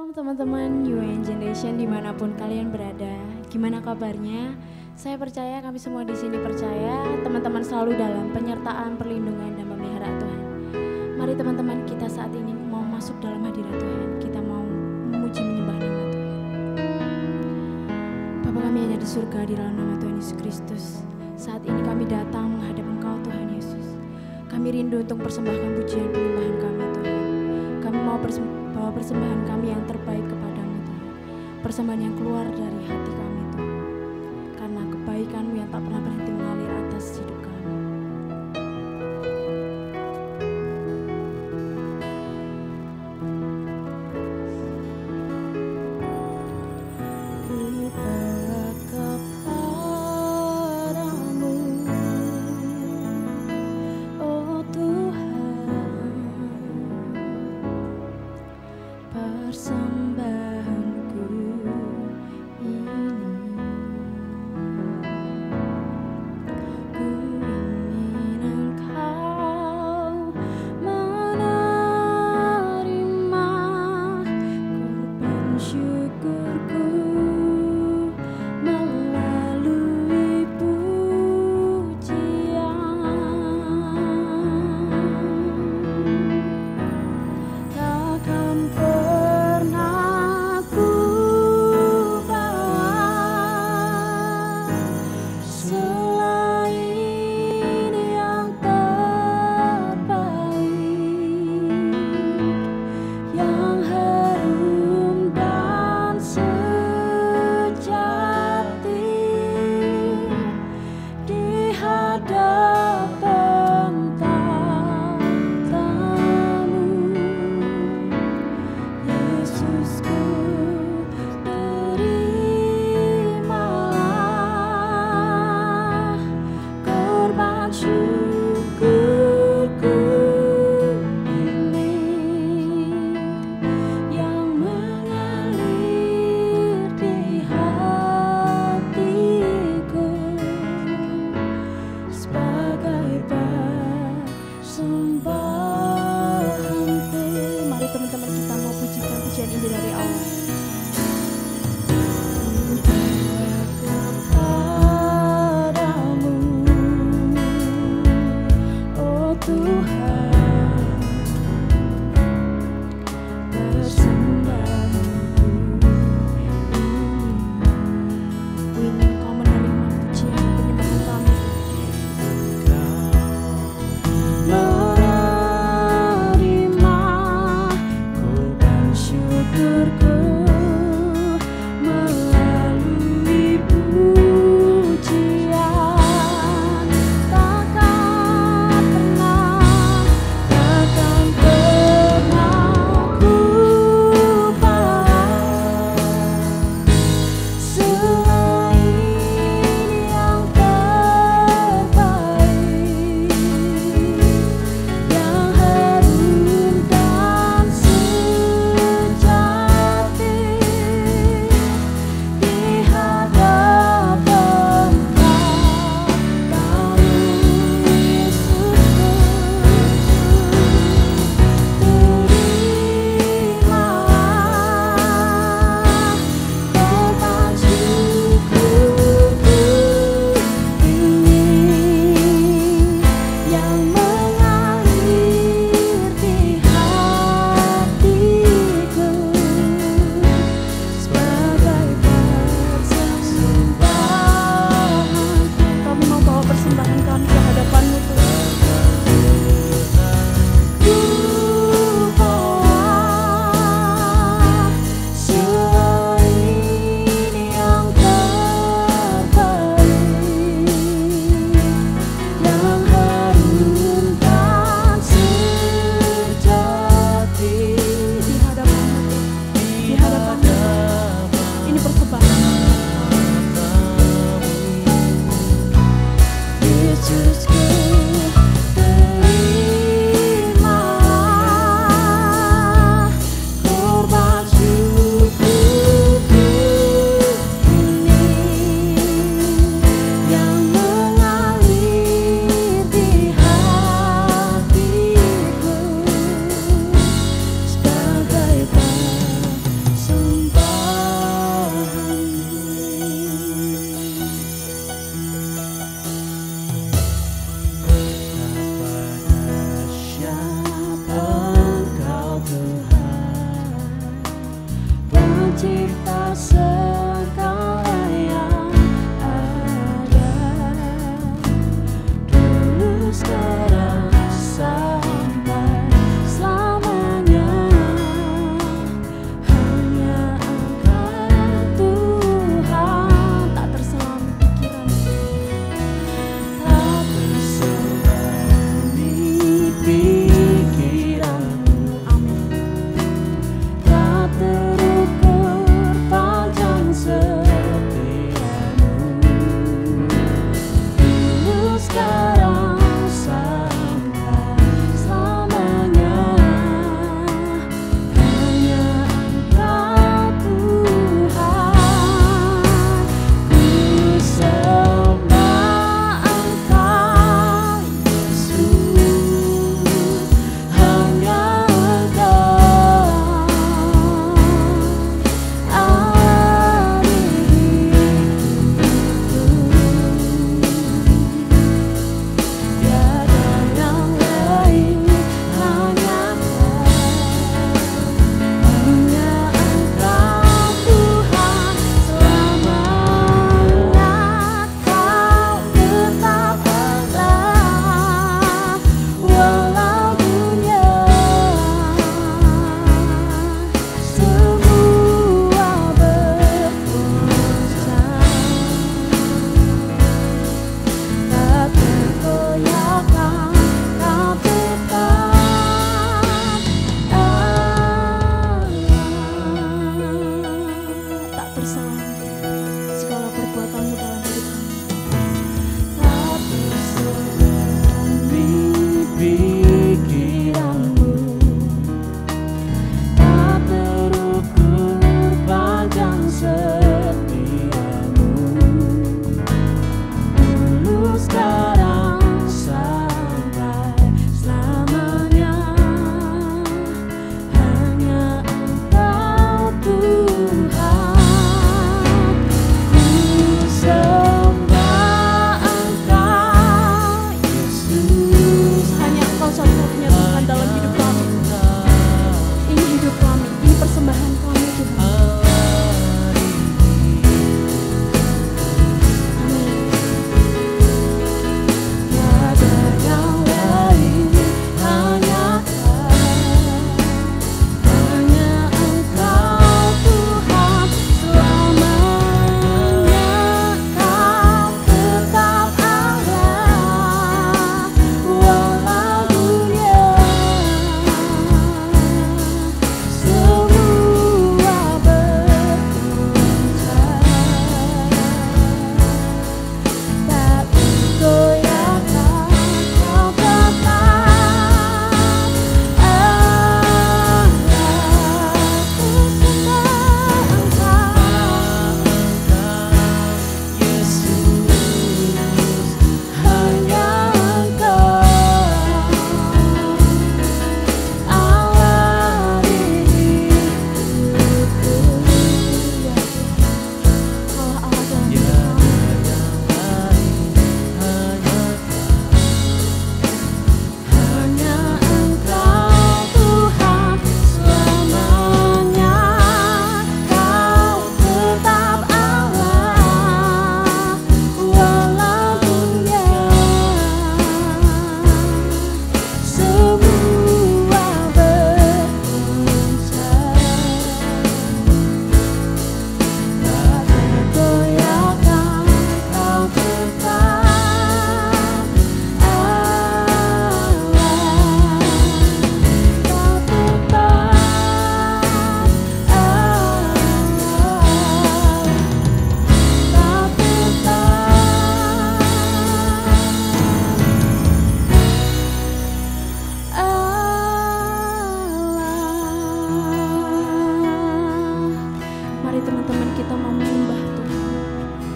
Shalom teman-teman UN Generation dimanapun kalian berada. Gimana kabarnya? Saya percaya kami semua di sini percaya teman-teman selalu dalam penyertaan, perlindungan dan pemeliharaan Tuhan. Mari teman-teman kita saat ini mau masuk dalam hadirat Tuhan. Kita mau memuji menyembah nama Tuhan. Bapa kami yang ada di surga, di dalam nama Tuhan Yesus Kristus. Saat ini kami datang menghadap Engkau Tuhan Yesus. Kami rindu untuk persembahkan pujian penyembahan kami Tuhan. Kami mau bawa persembahan kami yang terbaik kepadamu Tuhan. Persembahan yang keluar dari hati kami Tuhan. Karena kebaikan-Mu yang tak pernah berhenti mengalir atas hidup kami.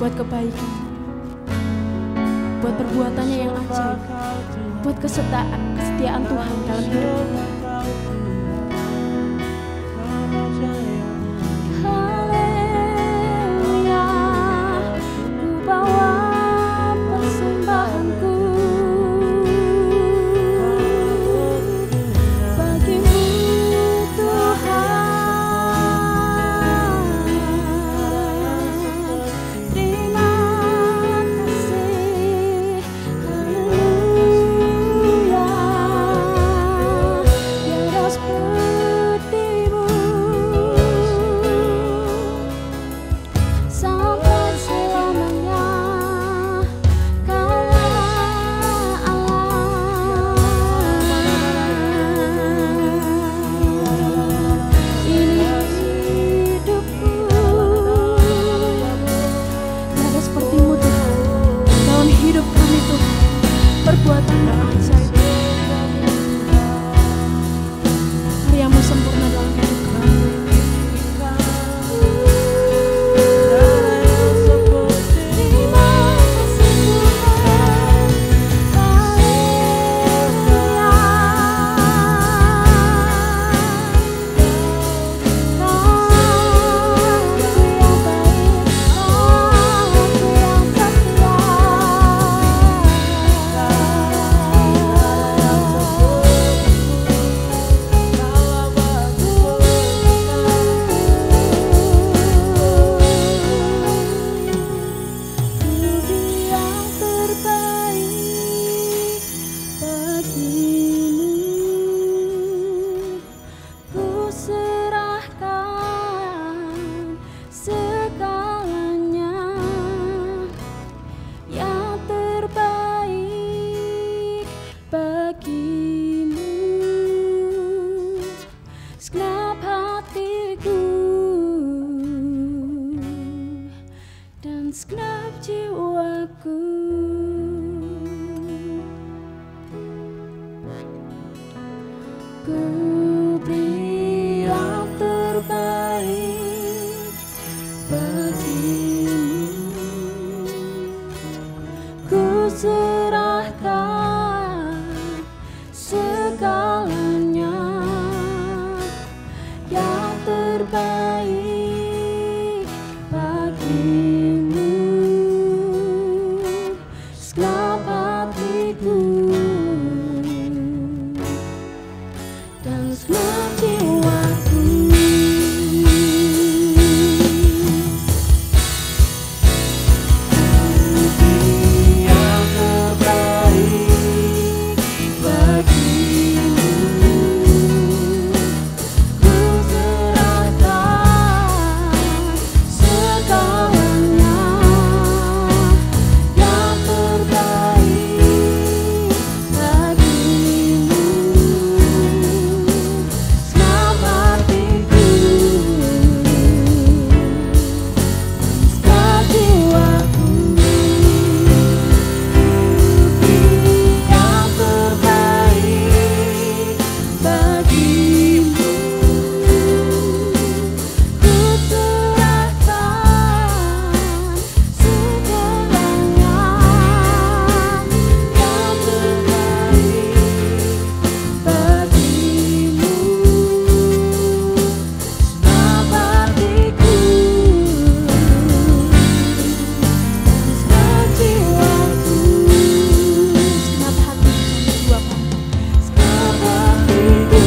buat kebaikan, buat perbuatannya yang ajaib, buat kesetiaan Tuhan dalam hidup. Haleluya, ku bawa persembahanku bagimu Tuhan. Terima kasih, haleluya, tiada sepertimu sampai selamanya. Kaulah Allah. Ini hidupku, tiada sepertimu Tuhan dalam hidup kami Tuhan. Perbuatan yang ajaib, karyamu sempurna dalam hidup kami. Terima kasih Tuhan, haleluya. Aku yang baik, aku yang setia. Budi yang terbaik bagimu, ku serahkan segalanya. Yang terbaik bagimu, segenap hatiku dan segenap jiwaku. Ku beri yang terbaik bagimu, ku serahkan segalanya. Yang terbaik bagimu, segenap hatiku dan segenap jiwaku. Yang terbaik bagimu, ku serahkan segalanya. Yang terbaik bagimu, segenap hatiku segenap jiwaku. Yang terbaik bagimu, ku serahkan segalanya. Yang terbaik bagimu, segenap hatiku segenap jiwaku. Segenap hati dan jiwa kami, segenap hatiku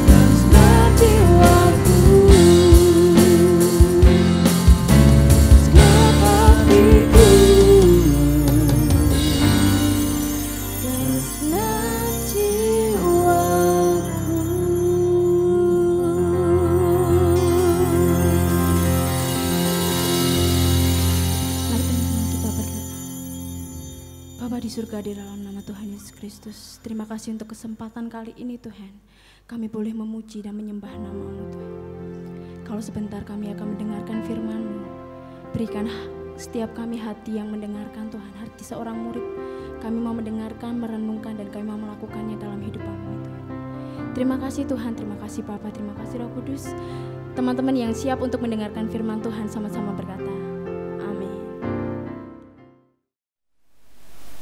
dan segenap jiwaku. Segenap hatiku dan segenap jiwaku. Mari teman-teman kita berdoa. Bapa di surga, di dalam nama Tuhan Yesus Kristus, terima kasih untuk kesempatan kali ini Tuhan. Kami boleh memuji dan menyembah nama-Mu Tuhan. Kalau sebentar kami akan mendengarkan firman-Mu, berikan setiap kami hati yang mendengarkan Tuhan, hati seorang murid. Kami mau mendengarkan, merenungkan, dan kami mau melakukannya dalam hidup kami Tuhan. Terima kasih Tuhan, terima kasih Bapa, terima kasih Roh Kudus. teman-teman yang siap untuk mendengarkan firman Tuhan sama-sama berkata, amin.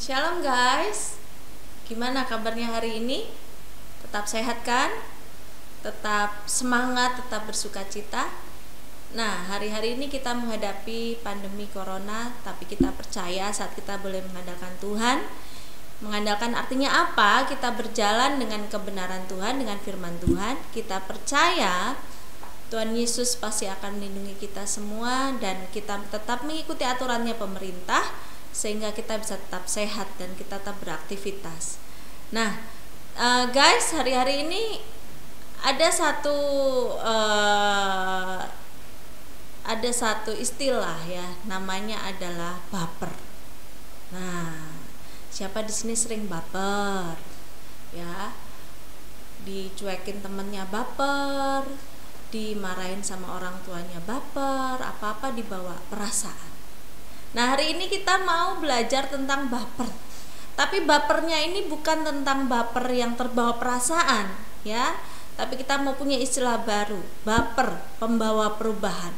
Shalom guys, gimana kabarnya hari ini? Tetap sehat kan? Tetap semangat, tetap bersuka cita. Nah, hari-hari ini kita menghadapi pandemi corona, tapi kita percaya saat kita boleh mengandalkan Tuhan. Mengandalkan artinya apa? Kita berjalan dengan kebenaran Tuhan, dengan firman Tuhan. Kita percaya Tuhan Yesus pasti akan melindungi kita semua, dan kita tetap mengikuti aturannya pemerintah sehingga kita bisa tetap sehat dan kita tetap beraktivitas. Nah, guys, hari-hari ini ada satu istilah ya, namanya adalah baper. Nah, siapa di sini sering baper? Ya, dicuekin temennya baper, dimarahin sama orang tuanya baper, apa-apa dibawa perasaan. Nah, hari ini kita mau belajar tentang baper. Tapi bapernya ini bukan tentang baper yang terbawa perasaan, ya. Tapi kita mau punya istilah baru, baper, pembawa perubahan.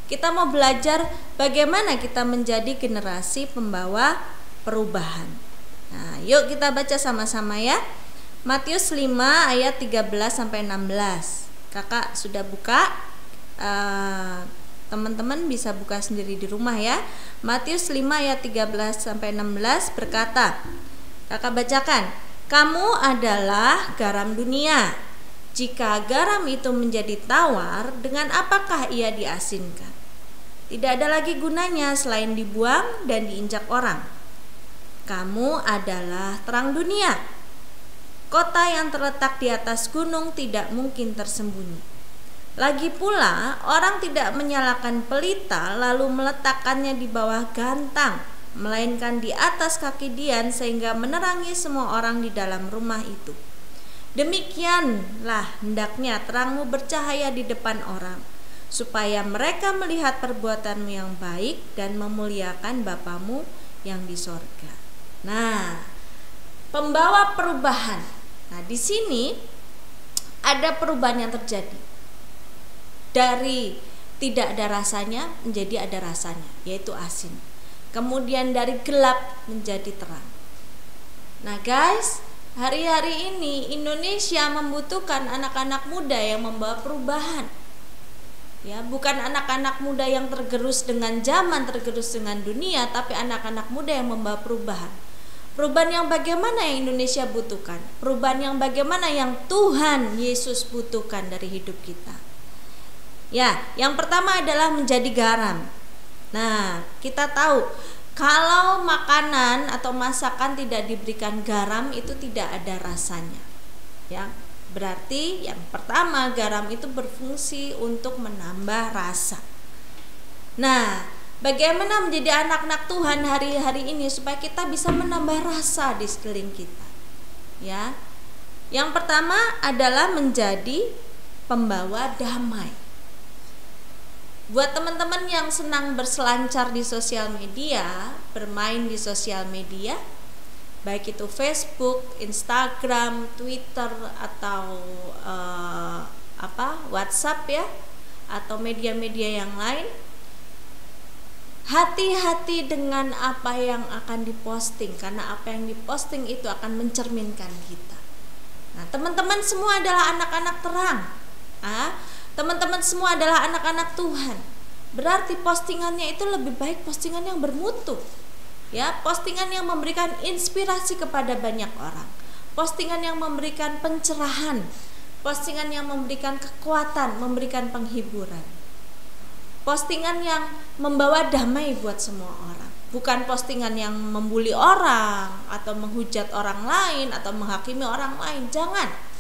Kita mau belajar bagaimana kita menjadi generasi pembawa perubahan. Nah, yuk kita baca sama-sama ya. Matius 5 ayat 13 sampai 16. Kakak sudah buka, teman-teman bisa buka sendiri di rumah ya. Matius 5 ayat 13 sampai 16 berkata, kakak bacakan, kamu adalah garam dunia. Jika garam itu menjadi tawar, dengan apakah ia diasinkan? Tidak ada lagi gunanya selain dibuang dan diinjak orang. Kamu adalah terang dunia. Kota yang terletak di atas gunung tidak mungkin tersembunyi. Lagi pula, orang tidak menyalakan pelita lalu meletakkannya di bawah gantang, melainkan di atas kaki dian sehingga menerangi semua orang di dalam rumah itu. Demikianlah hendaknya terangmu bercahaya di depan orang, supaya mereka melihat perbuatanmu yang baik dan memuliakan Bapamu yang di sorga. Nah, pembawa perubahan. Nah, di sini ada perubahan yang terjadi. Dari tidak ada rasanya menjadi ada rasanya, yaitu asin. Kemudian dari gelap menjadi terang. Nah, guys, hari-hari ini Indonesia membutuhkan anak-anak muda yang membawa perubahan. Ya, bukan anak-anak muda yang tergerus dengan zaman, tergerus dengan dunia, tapi anak-anak muda yang membawa perubahan. Perubahan yang bagaimana yang Indonesia butuhkan? Perubahan yang bagaimana yang Tuhan Yesus butuhkan dari hidup kita? Ya, yang pertama adalah menjadi garam. Nah, kita tahu kalau makanan atau masakan tidak diberikan garam itu tidak ada rasanya. Ya, berarti yang pertama garam itu berfungsi untuk menambah rasa. Nah, bagaimana menjadi anak-anak Tuhan hari-hari ini supaya kita bisa menambah rasa di sekeliling kita? Ya. Yang pertama adalah menjadi pembawa damai. Buat teman-teman yang senang berselancar di sosial media, bermain di sosial media, baik itu Facebook, Instagram, Twitter atau WhatsApp ya, atau media-media yang lain, hati-hati dengan apa yang akan diposting, karena apa yang diposting itu akan mencerminkan kita. Nah, teman-teman semua adalah anak-anak terang. Teman-teman semua adalah anak-anak Tuhan. Berarti postingannya itu lebih baik postingan yang bermutu. Ya, postingan yang memberikan inspirasi kepada banyak orang. Postingan yang memberikan pencerahan, postingan yang memberikan kekuatan, memberikan penghiburan. Postingan yang membawa damai buat semua orang. Bukan postingan yang membuli orang atau menghujat orang lain atau menghakimi orang lain. Jangan.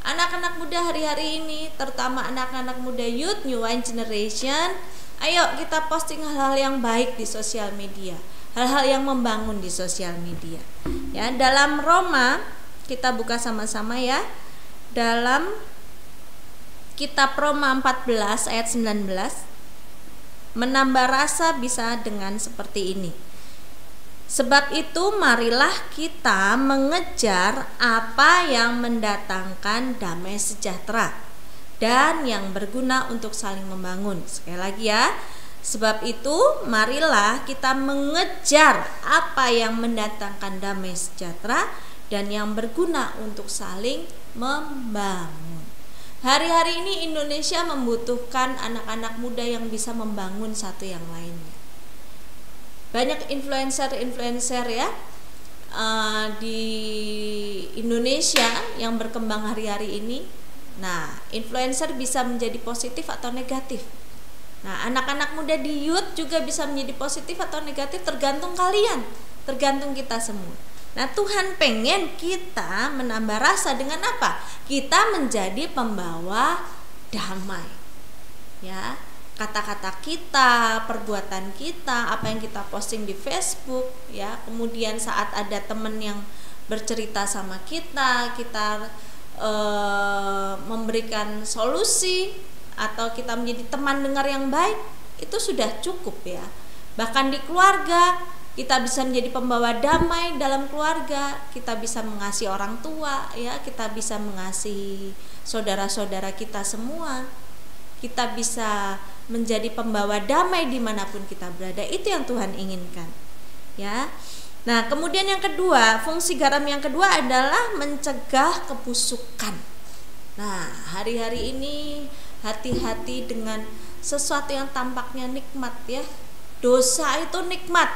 Anak-anak muda hari-hari ini, terutama anak-anak muda youth, new wine generation, ayo kita posting hal-hal yang baik di sosial media, hal-hal yang membangun di sosial media. Ya, dalam Roma kita buka sama-sama ya. Dalam kitab Roma 14 ayat 19, menambah rasa bisa dengan seperti ini. Sebab itu marilah kita mengejar apa yang mendatangkan damai sejahtera dan yang berguna untuk saling membangun. Sekali lagi ya, sebab itu marilah kita mengejar apa yang mendatangkan damai sejahtera dan yang berguna untuk saling membangun. Hari-hari ini Indonesia membutuhkan anak-anak muda yang bisa membangun satu yang lainnya. Banyak influencer ya di Indonesia yang berkembang hari-hari ini. Nah, influencer bisa menjadi positif atau negatif. Nah, anak-anak muda di youth juga bisa menjadi positif atau negatif, tergantung kalian, tergantung kita semua. Nah, Tuhan pengen kita menambah rasa dengan apa? Kita menjadi pembawa damai. Ya, kata-kata kita, perbuatan kita, apa yang kita posting di Facebook, ya. Kemudian saat ada teman yang bercerita sama kita memberikan solusi atau kita menjadi teman dengar yang baik, itu sudah cukup ya. Bahkan di keluarga kita bisa menjadi pembawa damai dalam keluarga, kita bisa mengasihi orang tua ya, kita bisa mengasihi saudara-saudara kita semua, kita bisa menjadi pembawa damai dimanapun kita berada. Itu yang Tuhan inginkan ya. Nah, kemudian yang kedua, fungsi garam yang kedua adalah mencegah kebusukan. Nah, hari-hari ini hati-hati dengan sesuatu yang tampaknya nikmat ya. Dosa itu nikmat,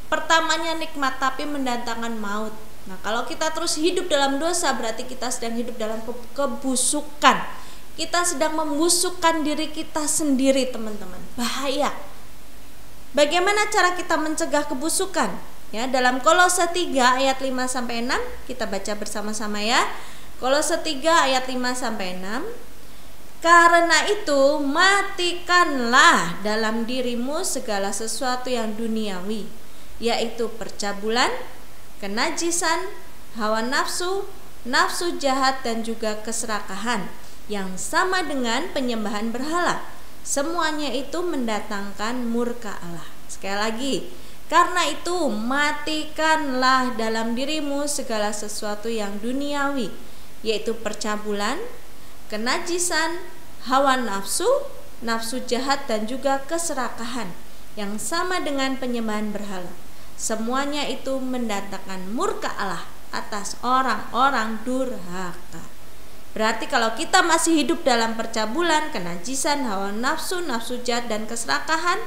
pertamanya nikmat tapi mendatangkan maut. Nah, kalau kita terus hidup dalam dosa, berarti kita sedang hidup dalam kebusukan. Kita sedang membusukkan diri kita sendiri, teman-teman. Bahaya. Bagaimana cara kita mencegah kebusukan? Ya, dalam Kolose 3 ayat 5 sampai 6 kita baca bersama-sama ya. Kolose 3 ayat 5 sampai 6. Karena itu matikanlah dalam dirimu segala sesuatu yang duniawi, yaitu percabulan, kenajisan, hawa nafsu, nafsu jahat dan juga keserakahan yang sama dengan penyembahan berhala. Semuanya itu mendatangkan murka Allah. Sekali lagi, karena itu matikanlah dalam dirimu segala sesuatu yang duniawi, yaitu percabulan, kenajisan, hawa nafsu, nafsu jahat dan juga keserakahan yang sama dengan penyembahan berhala. Semuanya itu mendatangkan murka Allah atas orang-orang durhaka. Berarti kalau kita masih hidup dalam percabulan, kenajisan, hawa nafsu, nafsu jahat dan keserakahan,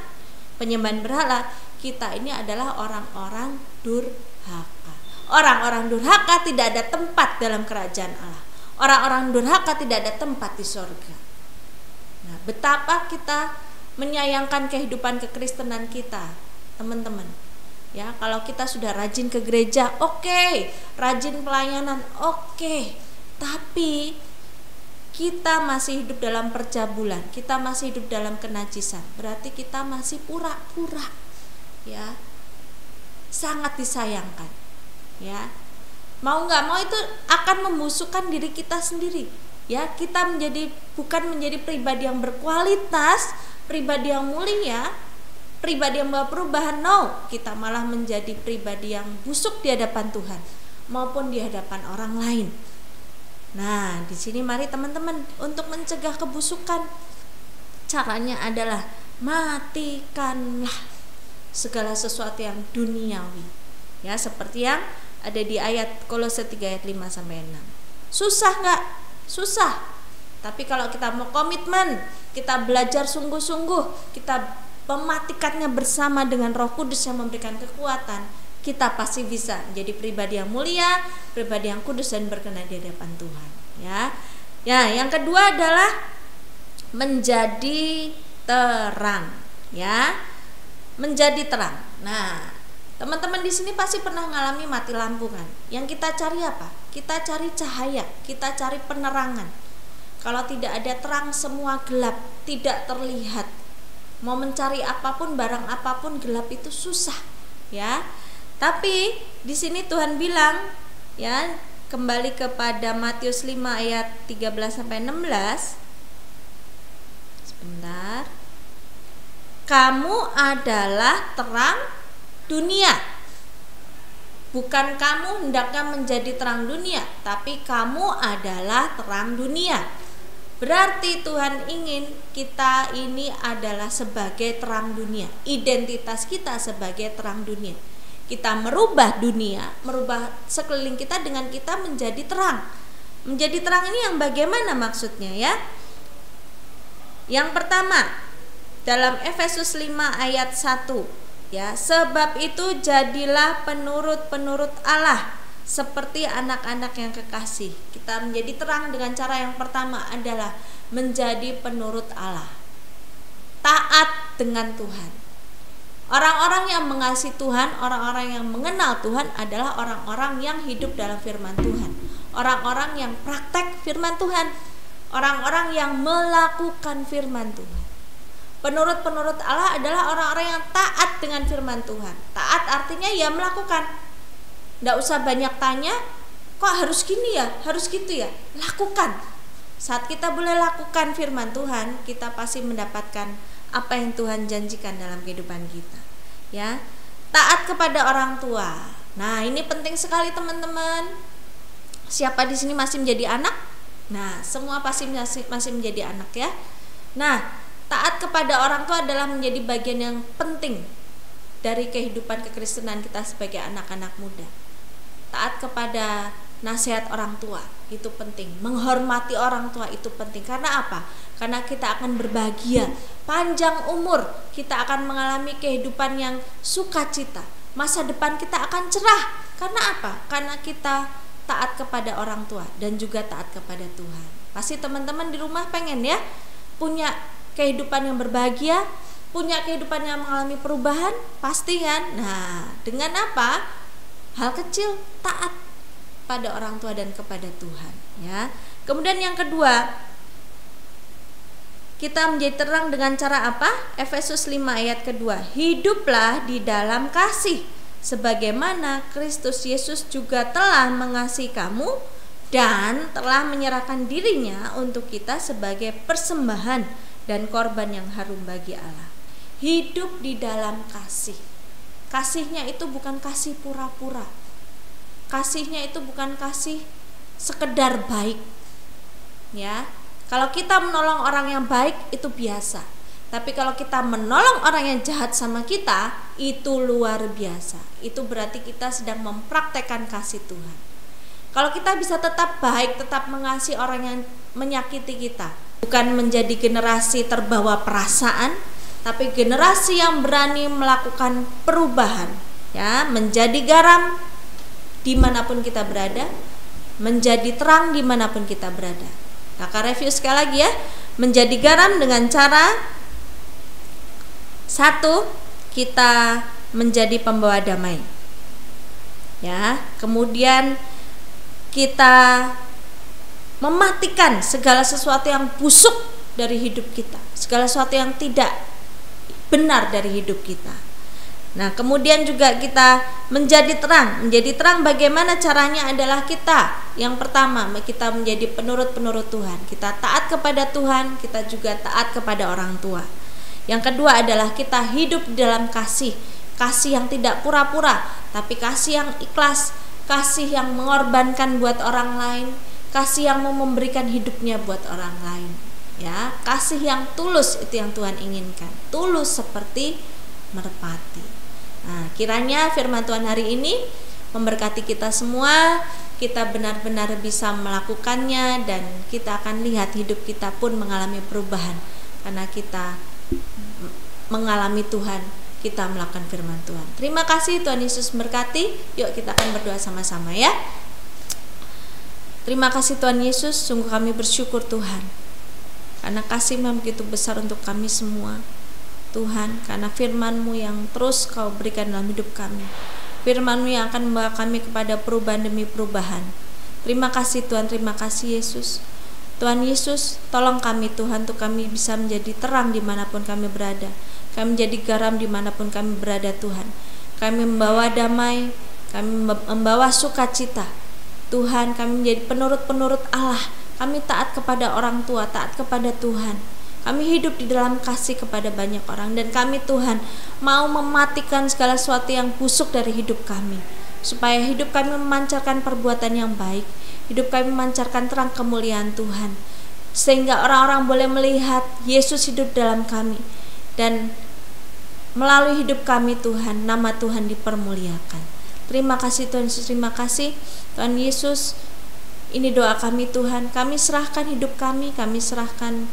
penyembahan berhala, kita ini adalah orang-orang durhaka. Orang-orang durhaka tidak ada tempat dalam kerajaan Allah. Orang-orang durhaka tidak ada tempat di sorga. Nah, betapa kita menyayangkan kehidupan kekristenan kita, teman-teman. Ya, kalau kita sudah rajin ke gereja, oke, rajin pelayanan, oke. Tapi kita masih hidup dalam percabulan, kita masih hidup dalam kenajisan. Berarti kita masih pura-pura. Ya. Sangat disayangkan. Ya. Mau nggak mau itu akan membusukkan diri kita sendiri. Ya, kita bukan menjadi pribadi yang berkualitas, pribadi yang mulia, pribadi yang membawa perubahan. No, kita malah menjadi pribadi yang busuk di hadapan Tuhan maupun di hadapan orang lain. Nah, di sini mari teman-teman, untuk mencegah kebusukan, caranya adalah matikanlah segala sesuatu yang duniawi. Ya, seperti yang ada di ayat Kolose 3 ayat 5 sampai 6. Susah nggak? Susah. Tapi kalau kita mau komitmen, kita belajar sungguh-sungguh, kita mematikannya bersama dengan Roh Kudus yang memberikan kekuatan, kita pasti bisa menjadi pribadi yang mulia, pribadi yang kudus dan berkenan di hadapan Tuhan. Ya. Ya, yang kedua adalah menjadi terang, ya. Menjadi terang. Nah, teman-teman di sini pasti pernah mengalami mati lampu kan? Yang kita cari apa? Kita cari cahaya, kita cari penerangan. Kalau tidak ada terang, semua gelap, tidak terlihat. Mau mencari apapun, barang apapun, gelap itu susah, ya. Tapi di sini Tuhan bilang, ya, kembali kepada Matius 5 ayat 13 sampai 16. Sebentar. Kamu adalah terang dunia. Bukan kamu hendaknya menjadi terang dunia, tapi kamu adalah terang dunia. Berarti Tuhan ingin kita ini adalah sebagai terang dunia. Identitas kita sebagai terang dunia. Kita merubah dunia, merubah sekeliling kita dengan kita menjadi terang. Menjadi terang ini yang bagaimana maksudnya ya? Yang pertama, dalam Efesus 5 ayat 1 ya, sebab itu jadilah penurut-penurut Allah seperti anak-anak yang kekasih. Kita menjadi terang dengan cara yang pertama adalah menjadi penurut Allah, taat dengan Tuhan. Orang-orang yang mengasihi Tuhan, orang-orang yang mengenal Tuhan adalah orang-orang yang hidup dalam firman Tuhan, orang-orang yang praktek firman Tuhan, orang-orang yang melakukan firman Tuhan. Penurut-penurut Allah adalah orang-orang yang taat dengan firman Tuhan. Taat artinya ya melakukan. Nggak usah banyak tanya, kok harus gini ya, harus gitu ya. Lakukan. Saat kita boleh lakukan firman Tuhan, kita pasti mendapatkan apa yang Tuhan janjikan dalam kehidupan kita. Ya, taat kepada orang tua. Nah, ini penting sekali teman-teman. Siapa di sini masih menjadi anak? Nah, semua pasti masih menjadi anak ya. Nah, taat kepada orang tua adalah menjadi bagian yang penting dari kehidupan kekristenan kita sebagai anak-anak muda. Taat kepada nasihat orang tua itu penting. Menghormati orang tua itu penting. Karena apa? Karena kita akan berbahagia panjang umur. Kita akan mengalami kehidupan yang sukacita. Masa depan kita akan cerah. Karena apa? Karena kita taat kepada orang tua dan juga taat kepada Tuhan. Pasti teman-teman di rumah pengen ya punya kehidupan yang berbahagia, punya kehidupan yang mengalami perubahan, pasti kan? Nah, dengan apa? Hal kecil, taat pada orang tua dan kepada Tuhan ya. Kemudian yang kedua, kita menjadi terang dengan cara apa? Efesus 5 ayat kedua, hiduplah di dalam kasih sebagaimana Kristus Yesus juga telah mengasihi kamu dan telah menyerahkan dirinya untuk kita sebagai persembahan dan korban yang harum bagi Allah. Hidup di dalam kasih. Kasihnya itu bukan kasih pura-pura. Kasihnya itu bukan kasih sekedar baik. Ya. Kalau kita menolong orang yang baik itu biasa. Tapi kalau kita menolong orang yang jahat sama kita, itu luar biasa. Itu berarti kita sedang mempraktekkan kasih Tuhan. Kalau kita bisa tetap baik, tetap mengasihi orang yang menyakiti kita, bukan menjadi generasi terbawa perasaan, tapi generasi yang berani melakukan perubahan, ya, menjadi garam dimanapun kita berada, menjadi terang dimanapun kita berada. Kakak review sekali lagi ya, menjadi garam dengan cara satu, kita menjadi pembawa damai, ya. Kemudian kita mematikan segala sesuatu yang busuk dari hidup kita, segala sesuatu yang tidak benar dari hidup kita. Nah, kemudian juga kita menjadi terang. Menjadi terang bagaimana caranya adalah kita, yang pertama, kita menjadi penurut-penurut Tuhan. Kita taat kepada Tuhan, kita juga taat kepada orang tua. Yang kedua adalah kita hidup di dalam kasih. Kasih yang tidak pura-pura, tapi kasih yang ikhlas, kasih yang mengorbankan buat orang lain, kasih yang mau memberikan hidupnya buat orang lain. Ya, kasih yang tulus itu yang Tuhan inginkan. Tulus seperti merpati. Nah, kiranya firman Tuhan hari ini memberkati kita semua. Kita benar-benar bisa melakukannya dan kita akan lihat hidup kita pun mengalami perubahan karena kita mengalami Tuhan, kita melakukan firman Tuhan. Terima kasih, Tuhan Yesus memberkati. Yuk kita akan berdoa sama-sama ya. Terima kasih Tuhan Yesus, sungguh kami bersyukur Tuhan karena kasih-Mu begitu besar untuk kami semua Tuhan, karena firman-Mu yang terus Kau berikan dalam hidup kami, firman-Mu yang akan membawa kami kepada perubahan demi perubahan. Terima kasih Tuhan, terima kasih Yesus. Tuhan Yesus, tolong kami Tuhan, untuk kami bisa menjadi terang dimanapun kami berada, kami menjadi garam dimanapun kami berada Tuhan. Kami membawa damai, kami membawa sukacita Tuhan, kami menjadi penurut-penurut Allah. Kami taat kepada orang tua, taat kepada Tuhan. Kami hidup di dalam kasih kepada banyak orang. Dan kami Tuhan mau mematikan segala sesuatu yang busuk dari hidup kami, supaya hidup kami memancarkan perbuatan yang baik, hidup kami memancarkan terang kemuliaan Tuhan. sehingga orang-orang boleh melihat Yesus hidup dalam kami, dan melalui hidup kami Tuhan, nama Tuhan dipermuliakan. Terima kasih Tuhan Yesus, terima kasih Tuhan Yesus. Ini doa kami Tuhan, kami serahkan hidup kami serahkan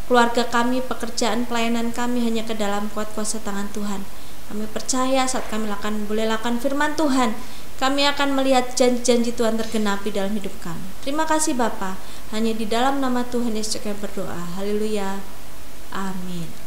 keluarga kami, pekerjaan, pelayanan kami hanya ke dalam kuat kuasa tangan Tuhan. Kami percaya saat kami boleh lakukan firman Tuhan, kami akan melihat janji-janji Tuhan tergenapi dalam hidup kami. Terima kasih Bapa, hanya di dalam nama Tuhan Yesus kami berdoa. Haleluya. Amin.